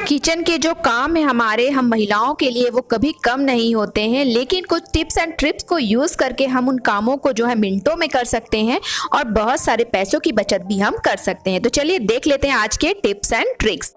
Kitchen के जो काम है हमारे हम महिलाओं के लिए वो कभी कम नहीं होते हैं, लेकिन कुछ टिप्स एंड ट्रिक्स को यूज करके हम उन कामों को जो है मिनटों में कर सकते हैं और बहुत सारे पैसों की बचत भी हम कर सकते हैं। तो चलिए देख लेते हैं आज के टिप्स एंड ट्रिक्स।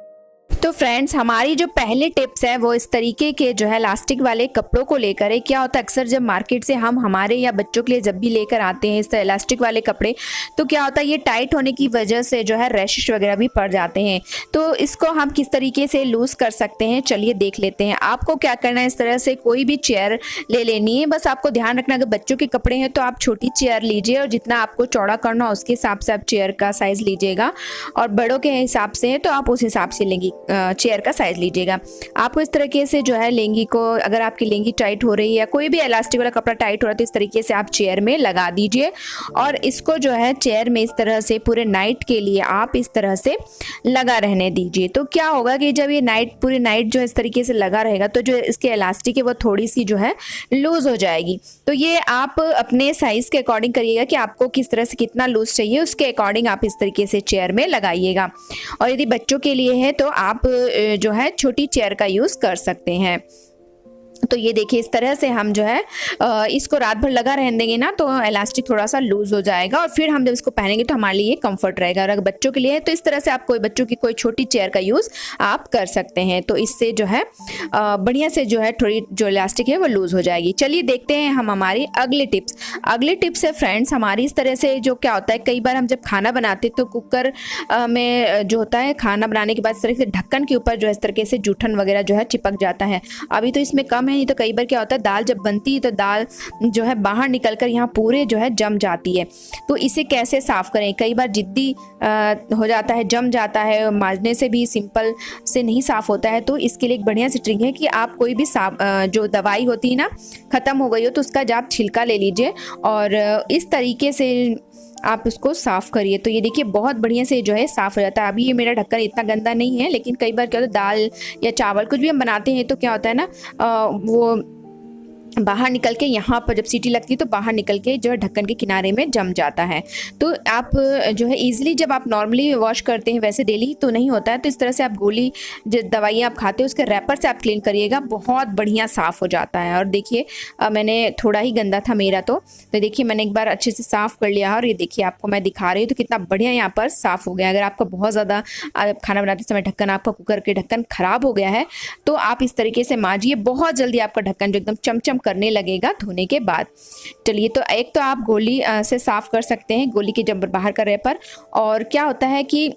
तो फ्रेंड्स, हमारी जो पहले टिप्स है वो इस तरीके के जो है इलास्टिक वाले कपड़ों को लेकर है। क्या होता है, अक्सर जब मार्केट से हम हमारे या बच्चों के लिए जब भी लेकर आते हैं इस तरह इलास्टिक वाले कपड़े, तो क्या होता है ये टाइट होने की वजह से जो है रैशेस वगैरह भी पड़ जाते हैं। तो इसको हम किस तरीके से लूज कर सकते हैं चलिए देख लेते हैं। आपको क्या करना है, इस तरह से कोई भी चेयर ले लेनी है। बस आपको ध्यान रखना, अगर बच्चों के कपड़े हैं तो आप छोटी चेयर लीजिए और जितना आपको चौड़ा करना हो उसके हिसाब से आप चेयर का साइज लीजिएगा, और बड़ों के हिसाब से है तो आप उस हिसाब से लेंगी चेयर का साइज लीजिएगा। आपको इस तरीके से जो है लेंगी को, अगर आपकी लेंगी टाइट हो रही है या कोई भी इलास्टिक वाला कपड़ा टाइट हो रहा है तो इस तरीके से आप चेयर में लगा दीजिए और इसको जो है चेयर में इस तरह से पूरे नाइट के लिए आप इस तरह से लगा रहने दीजिए। तो क्या होगा कि जब ये पूरी नाइट जो है इस तरीके से लगा रहेगा तो जो इसके इलास्टिक है वो थोड़ी सी जो है लूज हो जाएगी। तो ये आप अपने साइज के अकॉर्डिंग करिएगा कि आपको किस तरह से कितना लूज चाहिए, उसके अकॉर्डिंग आप इस तरीके से चेयर में लगाइएगा। और यदि बच्चों के लिए है तो आप जो है छोटी चेयर का यूज कर सकते हैं। तो ये देखिए इस तरह से हम जो है इसको रात भर लगा रहने देंगे ना तो इलास्टिक थोड़ा सा लूज हो जाएगा और फिर हम जब इसको पहनेंगे तो हमारे लिए कंफर्ट रहेगा। और अगर बच्चों के लिए है तो इस तरह से आप बच्चों की कोई छोटी चेयर का यूज आप कर सकते हैं। तो इससे जो है बढ़िया से जो है थोड़ी जो इलास्टिक है वो लूज हो जाएगी। चलिए देखते हैं हम हमारी अगली टिप्स। अगली टिप्स है फ्रेंड्स हमारी इस तरह से, जो क्या होता है कई बार हम जब खाना बनाते तो कुकर में जो होता है खाना बनाने के बाद इस तरह से ढक्कन के ऊपर जो है इस तरीके से जूठन वगैरह जो है चिपक जाता है। अभी तो इसमें कम है, नहीं तो कई बार क्या होता है दाल जब बनती है तो दाल जो है बाहर निकलकर यहाँ पूरे जो है जम जाती है। तो इसे कैसे साफ करें, कई बार जिद्दी हो जाता है, जम जाता है, मांजने से भी सिंपल से नहीं साफ होता है। तो इसके लिए एक बढ़िया सी ट्रिक है कि आप कोई भी जो दवाई होती है ना खत्म हो गई हो तो उसका आप छिलका ले लीजिए और इस तरीके से आप उसको साफ़ करिए। तो ये देखिए बहुत बढ़िया से जो है साफ़ हो जाता है। अभी ये मेरा ढक्कन इतना गंदा नहीं है, लेकिन कई बार क्या होता है दाल या चावल कुछ भी हम बनाते हैं तो क्या होता है ना वो बाहर निकल के यहाँ पर जब सीटी लगती है तो बाहर निकल के जो है ढक्कन के किनारे में जम जाता है। तो आप जो है इजीली जब आप नॉर्मली वॉश करते हैं वैसे डेली तो नहीं होता है, तो इस तरह से आप गोली जो दवाइयाँ आप खाते हो उसके रैपर से आप क्लीन करिएगा, बहुत बढ़िया साफ़ हो जाता है। और देखिए मैंने थोड़ा ही गंदा था मेरा तो देखिए मैंने एक बार अच्छे से साफ़ कर लिया और ये देखिए आपको मैं दिखा रही हूँ तो कितना बढ़िया यहाँ पर साफ़ हो गया। अगर आपका बहुत ज़्यादा खाना बनाते समय ढक्कन आपका कुकर के ढक्कन ख़राब हो गया है तो आप इस तरीके से मांजिए, बहुत जल्दी आपका ढक्कन जो एकदम चमचम करने लगेगा धोने के बाद। चलिए तो एक तो आप गोली से साफ कर सकते हैं, गोली के जब बाहर का रैपर। और क्या होता है कि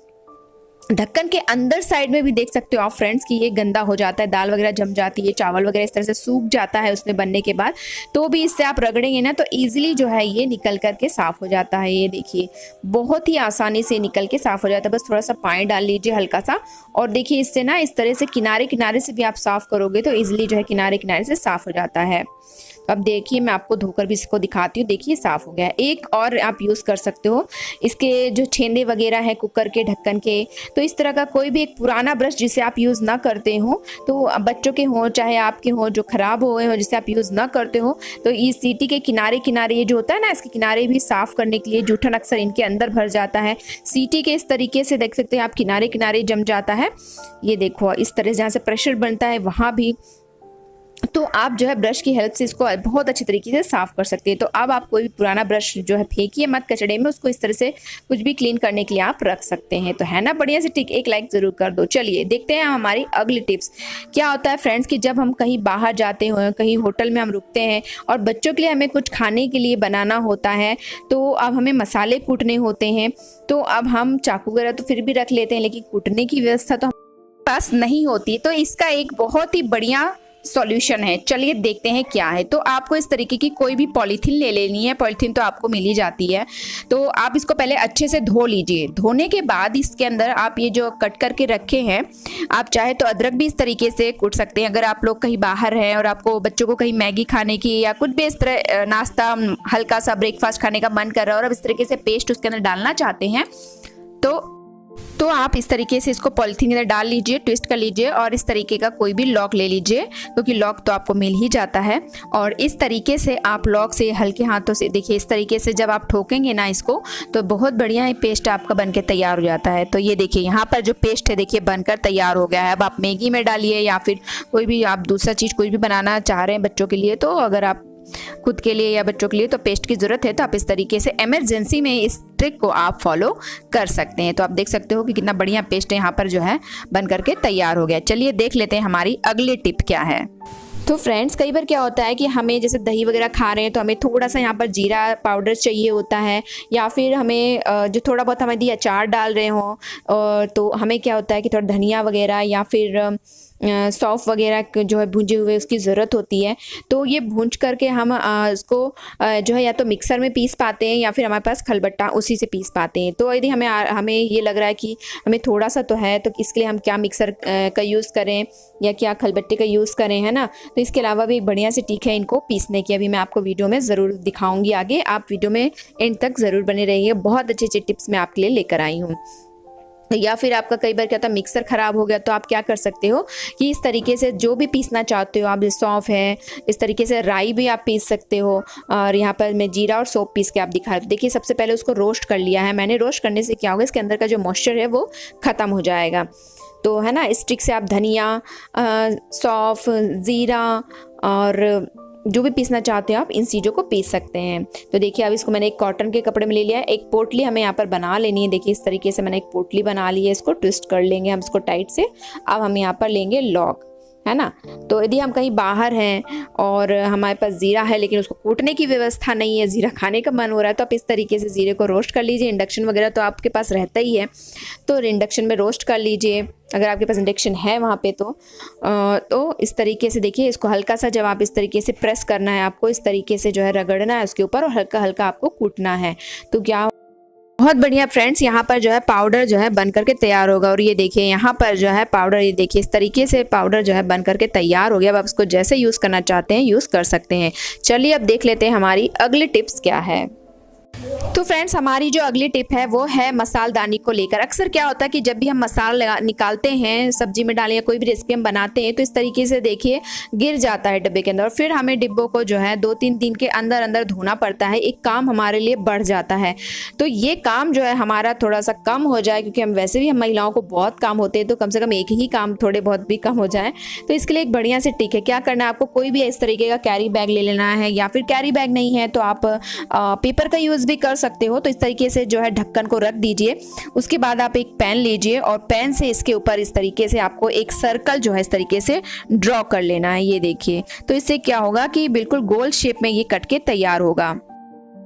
ढक्कन के अंदर साइड में भी देख सकते हो आप फ्रेंड्स कि ये गंदा हो जाता है, दाल वगैरह जम जाती है, चावल वगैरह इस तरह से सूख जाता है उसमें बनने के बाद। तो भी इससे आप रगड़ेंगे ना तो इजीली जो है ये निकल करके साफ़ हो जाता है। ये देखिए बहुत ही आसानी से निकल के साफ़ हो जाता है, बस थोड़ा सा पानी डाल लीजिए हल्का सा। और देखिए इससे ना इस तरह से किनारे किनारे से भी आप साफ़ करोगे तो ईजिली जो है किनारे किनारे से साफ़ हो जाता है। अब देखिए मैं आपको धोकर भी इसको दिखाती हूँ, देखिए साफ़ हो गया है। एक और आप यूज़ कर सकते हो, इसके जो छेंदे वगैरह हैं कुकर के ढक्कन के, तो इस तरह का कोई भी एक पुराना ब्रश जिसे आप यूज़ ना करते हो, तो बच्चों के हों चाहे आपके हों जो ख़राब हुए हों जिसे आप यूज़ ना करते हो, तो इस सीटी के किनारे किनारे ये जो होता है ना इसके किनारे भी साफ़ करने के लिए जूठन अक्सर इनके अंदर भर जाता है। सीटी के इस तरीके से देख सकते हैं आप किनारे किनारे जम जाता है। ये देखो इस तरह से जहाँ से प्रेशर बनता है वहाँ भी, तो आप जो है ब्रश की हेल्प से इसको बहुत अच्छी तरीके से साफ़ कर सकते हैं। तो अब आप कोई भी पुराना ब्रश जो है फेंकिए मत कचड़े में, उसको इस तरह से कुछ भी क्लीन करने के लिए आप रख सकते हैं। तो है ना बढ़िया से, ठीक एक लाइक ज़रूर कर दो। चलिए देखते हैं हमारी अगली टिप्स। क्या होता है फ्रेंड्स कि जब हम कहीं बाहर जाते हैं, कहीं होटल में हम रुकते हैं और बच्चों के लिए हमें कुछ खाने के लिए बनाना होता है, तो अब हमें मसाले कूटने होते हैं। तो अब हम चाकू वगैरह तो फिर भी रख लेते हैं, लेकिन कूटने की व्यवस्था तो हमारे पास नहीं होती। तो इसका एक बहुत ही बढ़िया सॉल्यूशन है, चलिए देखते हैं क्या है। तो आपको इस तरीके की कोई भी पॉलीथीन ले लेनी है, पॉलीथीन तो आपको मिल ही जाती है। तो आप इसको पहले अच्छे से धो लीजिए। धोने के बाद इसके अंदर आप ये जो कट करके रखे हैं, आप चाहे तो अदरक भी इस तरीके से कूट सकते हैं। अगर आप लोग कहीं बाहर हैं और आपको बच्चों को कहीं मैगी खाने की या कुछ भी इस तरह नाश्ता हल्का सा ब्रेकफास्ट खाने का मन कर रहा है और अब इस तरीके से पेस्ट उसके अंदर डालना चाहते हैं, तो तो आप इस तरीके से इसको पॉलिथीन के अंदर डाल लीजिए, ट्विस्ट कर लीजिए और इस तरीके का कोई भी लॉक ले लीजिए, क्योंकि लॉक तो आपको मिल ही जाता है। और इस तरीके से आप लॉक से हल्के हाथों से देखिए, इस तरीके से जब आप ठोकेंगे ना इसको, तो बहुत बढ़िया पेस्ट आपका बनके तैयार हो जाता है। तो ये देखिए यहाँ पर जो पेस्ट है देखिए बनकर तैयार हो गया है। अब आप मैगी में डालिए या फिर कोई भी आप दूसरा चीज़ कोई भी बनाना चाह रहे हैं बच्चों के लिए, तो अगर आप खुद के लिए या बच्चों के लिए तो पेस्ट की ज़रूरत है, तो आप इस तरीके से इमरजेंसी में इस ट्रिक को आप फॉलो कर सकते हैं। तो आप देख सकते हो कि कितना बढ़िया पेस्ट यहाँ पर जो है बन करके तैयार हो गया। चलिए देख लेते हैं हमारी अगली टिप क्या है। तो फ्रेंड्स, कई बार क्या होता है कि हमें जैसे दही वगैरह खा रहे हैं तो हमें थोड़ा सा यहाँ पर जीरा पाउडर चाहिए होता है, या फिर हमें जो थोड़ा बहुत हम यदि अचार डाल रहे हों तो हमें क्या होता है कि थोड़ा धनिया वगैरह या फिर सौंफ वगैरह जो है भुजे हुए उसकी ज़रूरत होती है। तो ये भूंज करके हम इसको जो है या तो मिक्सर में पीस पाते हैं या फिर हमारे पास खलबट्टा उसी से पीस पाते हैं। तो यदि हमें ये लग रहा है कि हमें थोड़ा सा तो है, तो इसके लिए हम क्या मिक्सर का यूज़ करें या क्या खलबट्टे का यूज़ करें, है ना। तो इसके अलावा भी एक बढ़िया सी टिक है इनको पीसने की, अभी मैं आपको वीडियो में ज़रूर दिखाऊंगी आगे। आप वीडियो में एंड तक ज़रूर बने रहिए, बहुत अच्छी अच्छी टिप्स मैं आपके लिए लेकर आई हूँ। या फिर आपका कई बार क्या होता है मिक्सर ख़राब हो गया, तो आप क्या कर सकते हो कि इस तरीके से जो भी पीसना चाहते हो आप, जैसे सौंफ है, इस तरीके से राई भी आप पीस सकते हो। और यहाँ पर मैं जीरा और सौंफ पीस के आप दिखा रही। देखिए सबसे पहले उसको रोस्ट कर लिया है मैंने। रोस्ट करने से क्या होगा, इसके अंदर का जो मॉइस्चर है वो ख़त्म हो जाएगा। तो है ना, इस ट्रिक से आप धनिया, सौंफ, ज़ीरा और जो भी पीसना चाहते हो आप इन चीज़ों को पीस सकते हैं। तो देखिए अब इसको मैंने एक कॉटन के कपड़े में ले लिया है। एक पोटली हमें यहाँ पर बना लेनी है। देखिए इस तरीके से मैंने एक पोटली बना ली है, इसको ट्विस्ट कर लेंगे हम इसको टाइट से। अब हम यहाँ पर लेंगे लॉक, है ना। तो यदि हम कहीं बाहर हैं और हमारे पास ज़ीरा है लेकिन उसको कूटने की व्यवस्था नहीं है, ज़ीरा खाने का मन हो रहा है, तो आप इस तरीके से ज़ीरे को रोस्ट कर लीजिए। इंडक्शन वगैरह तो आपके पास रहता ही है, तो इंडक्शन में रोस्ट कर लीजिए अगर आपके पास इंडक्शन है वहाँ पे। तो इस तरीके से देखिए इसको हल्का सा जब आप इस तरीके से प्रेस करना है, आपको इस तरीके से जो है रगड़ना है उसके ऊपर और हल्का हल्का आपको कूटना है। तो क्या बहुत बढ़िया फ्रेंड्स, यहाँ पर जो है पाउडर जो है बन करके तैयार होगा। और ये देखिए यहाँ पर जो है पाउडर, ये देखिए इस तरीके से पाउडर जो है बन करके तैयार हो गया। अब आप इसको जैसे यूज़ करना चाहते हैं यूज़ कर सकते हैं। चलिए अब देख लेते हैं हमारी अगली टिप्स क्या है। तो फ्रेंड्स, हमारी जो अगली टिप है वो है मसालदानी को लेकर। अक्सर क्या होता है कि जब भी हम मसाला निकालते हैं सब्जी में डालें या कोई भी रेसिपी हम बनाते हैं, तो इस तरीके से देखिए गिर जाता है डिब्बे के अंदर। और फिर हमें डिब्बों को जो है 2-3 दिन के अंदर अंदर धोना पड़ता है। एक काम हमारे लिए बढ़ जाता है। तो ये काम जो है हमारा थोड़ा सा कम हो जाए, क्योंकि हम वैसे भी हम महिलाओं को बहुत काम होते हैं, तो कम से कम एक ही काम थोड़े बहुत भी कम हो जाए। तो इसके लिए एक बढ़िया सी टिक है। क्या करना है आपको, कोई भी इस तरीके का कैरी बैग ले लेना है, या फिर कैरी बैग नहीं है तो आप पेपर का यूज़ भी कर सकते हो। तो इस तरीके से जो है ढक्कन को रख दीजिए। उसके बाद आप एक पेन लीजिए और पेन से इसके ऊपर इस तरीके से आपको एक सर्कल जो है इस तरीके से ड्रॉ कर लेना है। ये देखिए, तो इससे क्या होगा कि बिल्कुल गोल शेप में ये कट के तैयार होगा।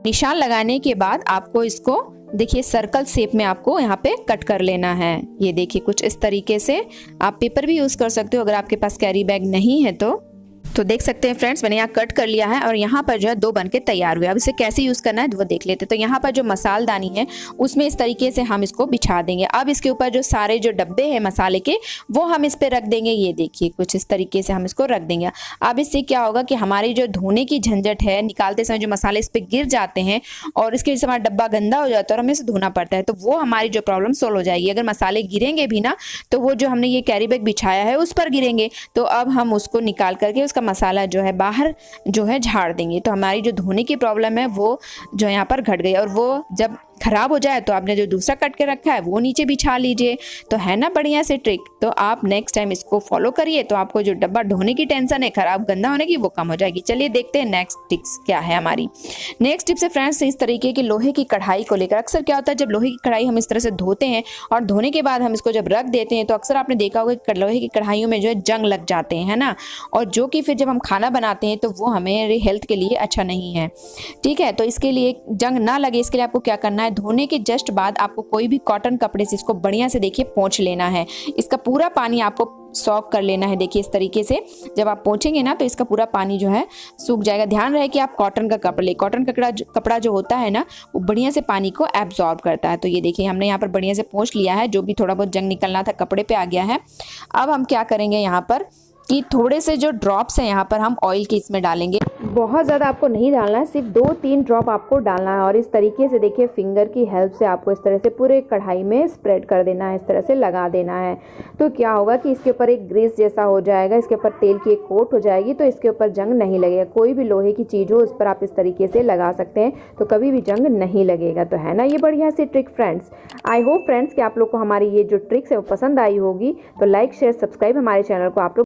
निशान लगाने के बाद आपको इसको देखिए सर्कल शेप में आपको यहाँ पे कट कर लेना है। ये देखिए कुछ इस तरीके से। आप पेपर भी यूज़ कर सकते हो अगर आपके पास कैरी बैग नहीं है तो देख सकते हैं फ्रेंड्स, मैंने यहाँ कट कर लिया है और यहाँ पर जो है 2 बन के तैयार हुए। अब इसे कैसे यूज़ करना है वो देख लेते हैं। तो यहाँ पर जो मसालदानी है उसमें इस तरीके से हम इसको बिछा देंगे। अब इसके ऊपर जो सारे जो डब्बे हैं मसाले के वो हम इस पर रख देंगे। ये देखिए कुछ इस तरीके से हम इसको रख देंगे। अब इससे क्या होगा कि हमारी जो धोने की झंझट है, निकालते समय जो मसाले इस पर गिर जाते हैं और इसके वजह से हमारा डब्बा गंदा हो जाता है और हमें इसे धोना पड़ता है, तो वो हमारी जो प्रॉब्लम सोल्व हो जाएगी। अगर मसाले गिरेंगे भी ना तो वो जो हमने ये कैरी बैग बिछाया है उस पर गिरेंगे, तो अब हम उसको निकाल करके उसका मसाला जो है बाहर जो है झाड़ देंगे। तो हमारी जो धोने की प्रॉब्लम है वो जो यहाँ पर घट गई। और वो जब खराब हो जाए तो आपने जो दूसरा कट के रखा है वो नीचे बिछा लीजिए। तो है ना बढ़िया से ट्रिक। तो आप नेक्स्ट टाइम इसको फॉलो करिए, तो आपको जो डब्बा धोने की टेंशन है, खराब गंदा होने की, वो कम हो जाएगी। चलिए देखते हैं नेक्स्ट टिप्स क्या है हमारी। नेक्स्ट टिप्स है फ्रेंड्स इस तरीके की लोहे की कढ़ाई को लेकर। अक्सर क्या होता है जब लोहे की कढ़ाई हम इस तरह से धोते हैं और धोने के बाद हम इसको जब रख देते हैं, तो अक्सर आपने देखा होगा कि लोहे की कढ़ाइयों में जो है जंग लग जाते हैं, है ना। और जो कि फिर जब हम खाना बनाते हैं तो वो हमें हेल्थ के लिए अच्छा नहीं है। ठीक है, तो इसके लिए जंग ना लगे इसके लिए आपको क्या करना है, धोने के जस्ट बाद आपको कोई भी कॉटन कपड़े से इसको बढ़िया से देखिए पोंछ लेना है। इसका पूरा पानी आपको सॉक कर लेना है। देखिए इस तरीके से जब आप पोंछेंगे ना तो इसका पूरा पानी जो है सूख जाएगा। ध्यान रहे कि आप कॉटन का कपड़ा ले। कॉटन का कपड़ा जो होता है ना वो बढ़िया से पानी को एब्जॉर्ब करता है। तो ये देखिए हमने यहाँ पर बढ़िया से पोंछ लिया है। जो भी थोड़ा बहुत जंग निकलना था कपड़े पे आ गया है। अब हम क्या करेंगे, यहाँ पर कि थोड़े से जो ड्रॉप्स हैं यहाँ पर हम ऑयल के इसमें डालेंगे। बहुत ज़्यादा आपको नहीं डालना है, सिर्फ 2-3 ड्रॉप आपको डालना है और इस तरीके से देखिए फिंगर की हेल्प से आपको इस तरह से पूरे कढ़ाई में स्प्रेड कर देना है, इस तरह से लगा देना है। तो क्या होगा कि इसके ऊपर एक ग्रीस जैसा हो जाएगा, इसके ऊपर तेल की एक कोट हो जाएगी, तो इसके ऊपर जंग नहीं लगेगा। कोई भी लोहे की चीज़ हो उस पर आप इस तरीके से लगा सकते हैं तो कभी भी जंग नहीं लगेगा। तो है ना ये बढ़िया सी trick friends. I hope friends कि आप लोग को हमारी ये जो ट्रिक्स है वो पसंद आई होगी। तो लाइक शेयर सब्सक्राइब हमारे चैनल को आप लोग